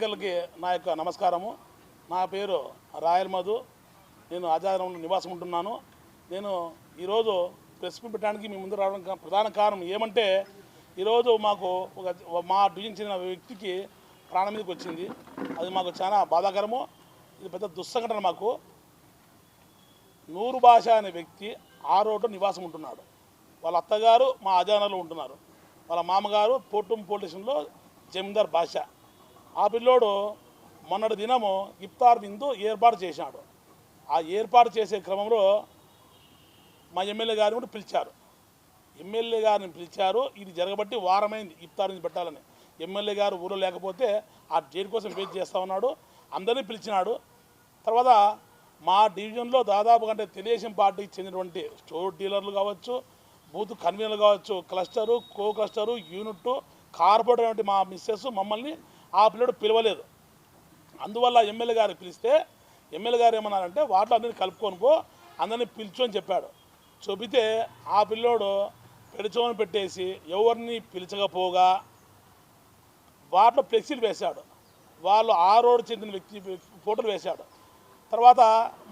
విలేకరులకి నా యొక్క నమస్కారము. నా పేరు రాయల్ మధు. నేను ఆజాదనంలో నివాసం ఉంటున్నాను. నేను ఈరోజు ప్రెస్ మీట్ పెట్టడానికి మీ ముందు రావడం ప్రధాన కారణం ఏమంటే, ఈరోజు మాకు మా డివిజన్ చెందిన వ్యక్తికి ప్రాణం మీదకి వచ్చింది. అది మాకు చాలా బాధాకరము. ఇది పెద్ద దుస్సంఘటన. మాకు నూరు భాష అనే వ్యక్తి ఆ రోడ్డు నివాసం ఉంటున్నాడు. వాళ్ళ అత్తగారు మా ఆజాదనంలో ఉంటున్నారు. వాళ్ళ మామగారు పోటుం పోలీసులో జమీందార్ భాష. ఆ పిల్లోడు మొన్నటి దినము ఇఫ్తార్ విందు ఏర్పాటు చేశాడు. ఆ ఏర్పాటు చేసే క్రమంలో మా ఎమ్మెల్యే గారిని కూడా పిలిచారు. ఎమ్మెల్యే గారిని పిలిచారు. ఇది జరగబట్టి వారమైంది ఇఫ్తార్ విందు పెట్టాలని. ఎమ్మెల్యే గారు ఊళ్ళో లేకపోతే ఆ డేట్ కోసం వెయిట్ చేస్తూ ఉన్నాడు. అందరినీ పిలిచినాడు. తర్వాత మా డివిజన్లో దాదాపు అంటే తెలుగుదేశం పార్టీకి చెందినటువంటి స్టోర్ డీలర్లు కావచ్చు, బూత్ కన్వీనర్లు కావచ్చు, క్లస్టరు, కో క్లస్టరు, యూనిట్, కార్పొరేటర్ వంటి మా మిస్సెస్ మమ్మల్ని ఆ పిల్లడు పిలవలేదు. అందువల్ల ఎమ్మెల్యే గారికి పిలిస్తే ఎమ్మెల్యే గారు ఏమన్నారంటే, వాటిలో అందరినీ కలుపుకొని పో, అందరినీ పిలుచు అని చెప్పాడు. చెబితే ఆ పిల్లోడు పెడిచోని పెట్టేసి ఎవరిని పిలిచకపోగా వాటిలో ఫ్లెక్సీలు వేశాడు. వాళ్ళు ఆ రోడ్డు చెందిన వ్యక్తి ఫోటోలు వేశాడు. తర్వాత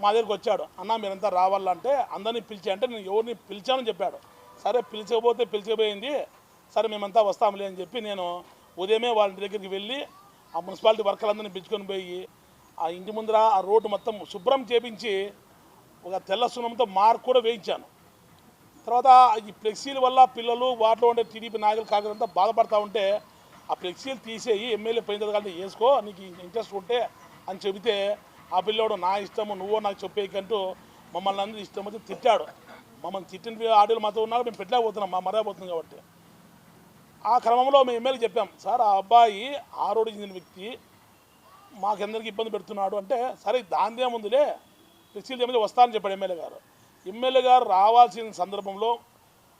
మా దగ్గరికి వచ్చాడు. అన్న మీరంతా రావాలంటే అందరినీ పిలిచి అంటే నేను ఎవరిని పిలిచానని చెప్పాడు. సరే పిలిచకపోతే పిలిచిపోయింది, సరే మేమంతా వస్తాంలే అని చెప్పి నేను ఉదయమే వాళ్ళ దగ్గరికి వెళ్ళి ఆ మున్సిపాలిటీ వర్కర్లందరినీ పిలుచుకొని పోయి ఆ ఇంటి ముందర ఆ రోడ్డు మొత్తం శుభ్రం చేపించి ఒక తెల్ల సున్నంతో మార్క్ కూడా వేయించాను. తర్వాత ఈ ఫ్లెక్సీల వల్ల పిల్లలు వాటిలో ఉండే టీడీపీ నాయకులు కాకపోతే బాధపడతా ఉంటే ఆ ఫ్లెక్సీలు తీసేయి, ఎమ్మెల్యే పోయిన తర్వాత వేసుకో, నీకు ఇంట్రెస్ట్ ఉంటే అని చెబితే ఆ పిల్లోడు నా ఇష్టము, నువ్వో నాకు చెప్పేకంటూ మమ్మల్ని అందరూ ఇష్టం వచ్చి తిట్టాడు. మమ్మల్ని తిట్టిన ఆడియోలు మాతో ఉన్నారు, మేము పెట్టలేకపోతున్నాం, మా మర్యాదపోతుంది కాబట్టి. ఆ క్రమంలో మేము ఎమ్మెల్యే చెప్పాం, సార్ ఆ అబ్బాయి ఆ రోడ్డు చెందిన వ్యక్తి మాకెందరికి ఇబ్బంది పెడుతున్నాడు అంటే, సరే దానిదేముందిలే ఫ్లెక్సీలు ఎమ్మెల్యే వస్తానని చెప్పాడు ఎమ్మెల్యే గారు. ఎమ్మెల్యే గారు రావాల్సిన సందర్భంలో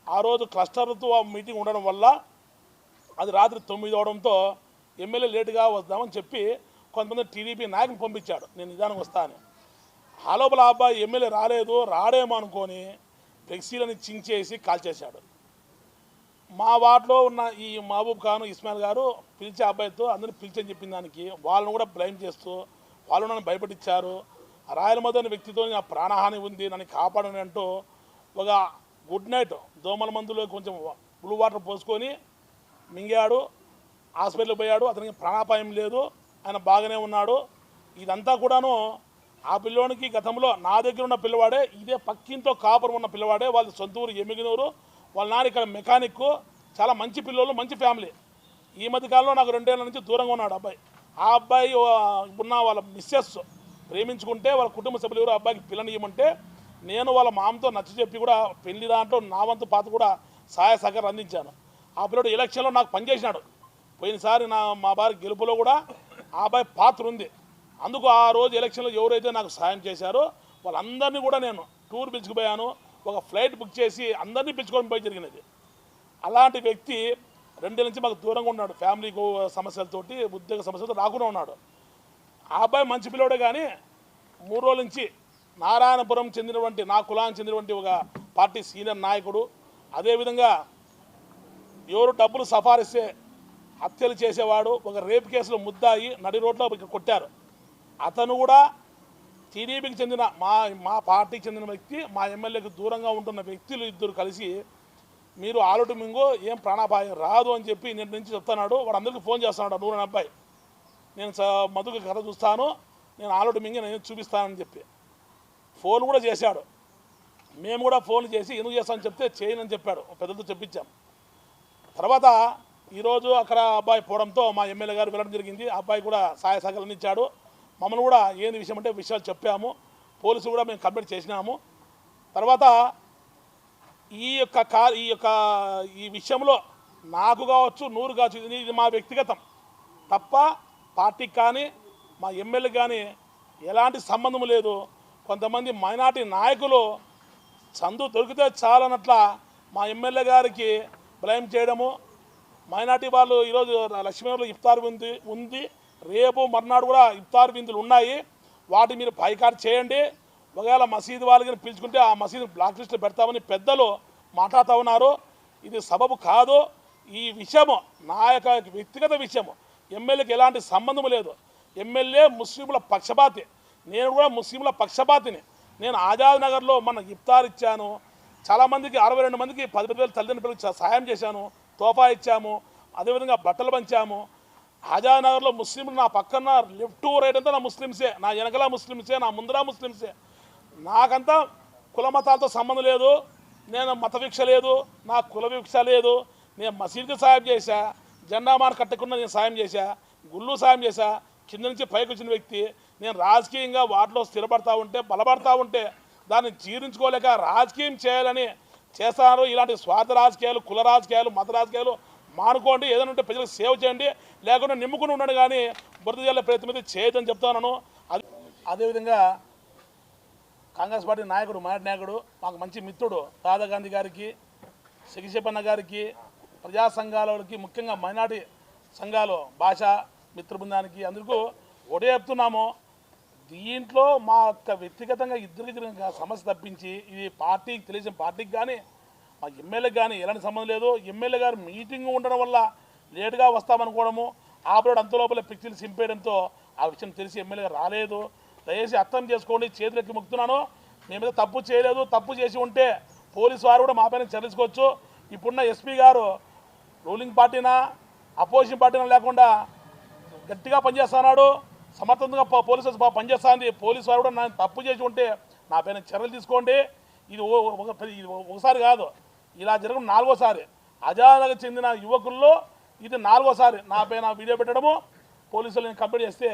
ఆ రోజు క్లస్టర్తో మీటింగ్ ఉండడం వల్ల అది రాత్రి 9 అవడంతో ఎమ్మెల్యే లేటుగా వద్దామని చెప్పి కొంతమంది టీడీపీ నాయకులు పంపించాడు, నేను నిదానం వస్తా అని. ఆ లోపల ఆ అబ్బాయి ఎమ్మెల్యే రాలేదు, రాడేమో అనుకొని ఫ్లెక్సీలని చించేసి కాల్చేశాడు. మా వార్డులో ఉన్న ఈ మహబూబ్ ఖాన్, ఇస్మాయిల్ గారు పిలిచే అబ్బాయితో అందరినీ పిలిచని చెప్పిన దానికి వాళ్ళని కూడా బ్లైమ్ చేస్తూ వాళ్ళు నన్ను భయపడిచ్చారు. రాయల్ మధు అనే వ్యక్తితో నా ప్రాణహాని ఉంది, నన్ను కాపాడని అంటూ ఒక గుడ్ నైట్ దోమల మందులో కొంచెం బ్లూ వాటర్ పోసుకొని మింగాడు. హాస్పిటల్కి పోయాడు. అతనికి ప్రాణాపాయం లేదు, ఆయన బాగానే ఉన్నాడు. ఇదంతా కూడాను ఆ పిల్లోనికి గతంలో నా దగ్గర ఉన్న పిల్లవాడే, ఇదే పక్కింతో కాపురం ఉన్న పిల్లవాడే, వాళ్ళ సొంత ఊరు ఎమ్మిగినూరు. వాళ్ళ నాన్న ఇక్కడ మెకానిక్, చాలా మంచి పిల్లలు, మంచి ఫ్యామిలీ. ఈ మధ్యకాలంలో నాకు 2 ఏళ్ళ నుంచి దూరంగా ఉన్నాడు అబ్బాయి. ఆ అబ్బాయి ఉన్న వాళ్ళ మిస్సెస్ ప్రేమించుకుంటే వాళ్ళ కుటుంబ సభ్యులు ఎవరు అబ్బాయికి పిల్లని ఇవ్వమంటే నేను వాళ్ళ మామతో నచ్చ చెప్పి కూడా పెళ్లి దాంట్లో నా వంతు పాత కూడా సహాయ సహకారం అందించాను. ఆ పిల్లడు ఎలక్షన్లో నాకు పనిచేసినాడు. పోయినసారి మా భార్య గెలుపులో కూడా ఆ అబ్బాయి పాత్ర ఉంది. అందుకు ఆ రోజు ఎలక్షన్లో ఎవరైతే నాకు సహాయం చేశారో వాళ్ళందరినీ కూడా నేను టూర్ పిలుచుకుపోయాను. ఒక ఫ్లైట్ బుక్ చేసి అందరినీ పిలుచుకొని పోయి జరిగినది. అలాంటి వ్యక్తి 2 ఏళ్ళ నుంచి మాకు దూరంగా ఉన్నాడు. ఫ్యామిలీ సమస్యలతోటి, ఉద్యోగ సమస్యలతో రాకుండా ఉన్నాడు. ఆ అబ్బాయి మంచి పిల్లోడే, కానీ 3 రోజుల నుంచి నారాయణపురం చెందినటువంటి, నా కులానికి చెందినటువంటి ఒక పార్టీ సీనియర్ నాయకుడు, అదేవిధంగా ఎవరు డబ్బులు సఫారిస్తే హత్యలు చేసేవాడు, ఒక రేప్ కేసులో ముద్దాయి నడి రోడ్లో ఇక్కడ కొట్టారు. అతను కూడా టీడీపీకి చెందిన మా పార్టీకి చెందిన వ్యక్తి, మా ఎమ్మెల్యేకి దూరంగా ఉంటున్న వ్యక్తులు ఇద్దరు కలిసి మీరు ఆలోటు మింగో, ఏం ప్రాణాపాయం రాదు అని చెప్పి నేను నుంచి చెప్తున్నాడు. వాడు అందరికీ ఫోన్ చేస్తున్నాడు. 100 అబ్బాయి, నేను మధుకి కథ చూస్తాను, నేను ఆలోటు మింగి నేను చూపిస్తానని చెప్పి ఫోన్ కూడా చేశాడు. మేము కూడా ఫోన్ చేసి ఎందుకు చేస్తామని చెప్తే చేయనని చెప్పాడు. పెద్దలతో చెప్పించాం. తర్వాత ఈరోజు అక్కడ అబ్బాయి పోవడంతో మా ఎమ్మెల్యే గారు వెళ్ళడం జరిగింది. అబ్బాయి కూడా సహాయ సహకారాలు ఇచ్చాడు. మమ్మల్ని కూడా ఏంది విషయం అంటే విషయాలు చెప్పాము. పోలీసులు కూడా మేము కంప్లైంట్ చేసినాము. తర్వాత ఈ విషయంలో నాకు కావచ్చు, 100 కావచ్చు, ఇది మా వ్యక్తిగతం తప్ప పార్టీకి కానీ మా ఎమ్మెల్యే కానీ ఎలాంటి సంబంధం లేదు. కొంతమంది మైనార్టీ నాయకులు చందు దొరికితే చాలన్నట్ల మా ఎమ్మెల్యే గారికి బ్లైమ్ చేయడము. మైనార్టీ వాళ్ళు ఈరోజు లక్ష్మీలో ఇఫ్తార్ ఉంది, రేపు మర్నాడు కూడా ఇఫ్తార్ విందులు ఉన్నాయి. వాటి మీరు పైకారు చేయండి. ఒకవేళ మసీదు వాళ్ళకి పిలుచుకుంటే ఆ మసీదు బ్లాక్ లిస్ట్లో పెడతామని పెద్దలు మాట్లాడుతూ ఉన్నారు. ఇది సబబు కాదు. ఈ విషయము నా యొక్క వ్యక్తిగత విషయము. ఎమ్మెల్యేకి ఎలాంటి సంబంధం లేదు. ఎమ్మెల్యే ముస్లింల పక్షపాతి, నేను కూడా ముస్లింల పక్షపాతిని. నేను ఆజాద్ నగర్లో మన ఇఫ్తార్ ఇచ్చాను, చాలామందికి 62 మందికి 10,000 తల్లిదండ్రులకు సాయం చేశాను, తోఫా ఇచ్చాము, అదేవిధంగా బట్టలు పంచాము. ఆజాద్ నగర్లో ముస్లింలు నా పక్కన లెఫ్ట్ రైట్ అంతా నా ముస్లిమ్సే, నా వెనకల ముస్లిమ్సే, నా ముందర ముస్లిమ్సే. నాకంతా కుల మతాలతో సంబంధం లేదు, నేను మత వివక్ష లేదు, నా కుల వివక్ష లేదు. నేను మసీద్కి సాయం చేశా, జెండామాన కట్టకుండా నేను సాయం చేశా, గుళ్ళు సాయం చేశా, కింద నుంచి పైకి వచ్చిన వ్యక్తి. నేను రాజకీయంగా వాటిలో స్థిరపడతా ఉంటే, బలపడతా ఉంటే దాన్ని జీర్ణించుకోలేక రాజకీయం చేయాలని చేస్తున్నారు. ఇలాంటి స్వార్థ రాజకీయాలు, కుల రాజకీయాలు, మత రాజకీయాలు మానుకోండి. ఏదైనా ఉంటే ప్రజలకు సేవ చేయండి, లేకుండా నిమ్ముకుని ఉండండి, కానీ బురద జల్లే ప్రయత్నం మీద చేయొద్దని చెప్తాను. అదేవిధంగా కాంగ్రెస్ పార్టీ నాయకుడు, మైనార్టీ నాయకుడు, మాకు మంచి మిత్రుడు రాధా గాంధీ గారికి, శశిపన్న గారికి, ప్రజా సంఘాలకి, ముఖ్యంగా మైనార్టీ సంఘాలు, భాషా మిత్ర బృందానికి అందరికీ ఒకటే చెప్తున్నాము. దీంట్లో మా యొక్క వ్యక్తిగతంగా ఇద్దరికి సమస్య తప్పించి ఇది పార్టీకి తెలిసిన పార్టీకి కానీ మా ఎమ్మెల్యేకి కానీ ఎలాంటి సంబంధం లేదు. ఎమ్మెల్యే గారు మీటింగ్ ఉండడం వల్ల లేటుగా వస్తామనుకోవడము, ఆపరేట్ అంతలోపల పిక్చర్లు సింపేయడంతో ఆ విషయం తెలిసి ఎమ్మెల్యే రాలేదు. దయచేసి అర్థం చేసుకోండి, చేతులెత్తి మొక్కుతున్నాను. మేమేదో తప్పు చేయలేదు, తప్పు చేసి ఉంటే పోలీసు వారు కూడా మా పైన చర్చించుకోవచ్చు. ఇప్పుడున్న ఎస్పీ గారు రూలింగ్ పార్టీనా అపోజిషన్ పార్టీనా లేకుండా గట్టిగా పనిచేస్తున్నాడు, సమర్థంగా పోలీసు పనిచేస్తుంది. పోలీసు వారు కూడా నేను తప్పు చేసి ఉంటే నా పైన చర్యలు తీసుకోండి. ఇది ఒకసారి కాదు, ఇలా జరగడం 4వసారి. అజాదకు చెందిన యువకుల్లో ఇది 4వసారి నా పైన వీడియో పెట్టడము, పోలీసులు నేను కంప్లైంట్ చేస్తే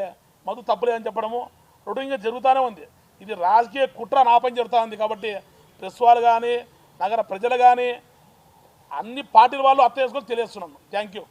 మధు తప్పులేదని చెప్పడము రొటీన్గా జరుగుతూనే ఉంది. ఇది రాజకీయ కుట్ర నా పైన జరుగుతూ ఉంది. కాబట్టి ప్రెస్ వాళ్ళు కానీ, నగర ప్రజలు కానీ, అన్ని పార్టీల వాళ్ళు అర్థం చేసుకొని తెలియజేస్తున్నాను. Thank you.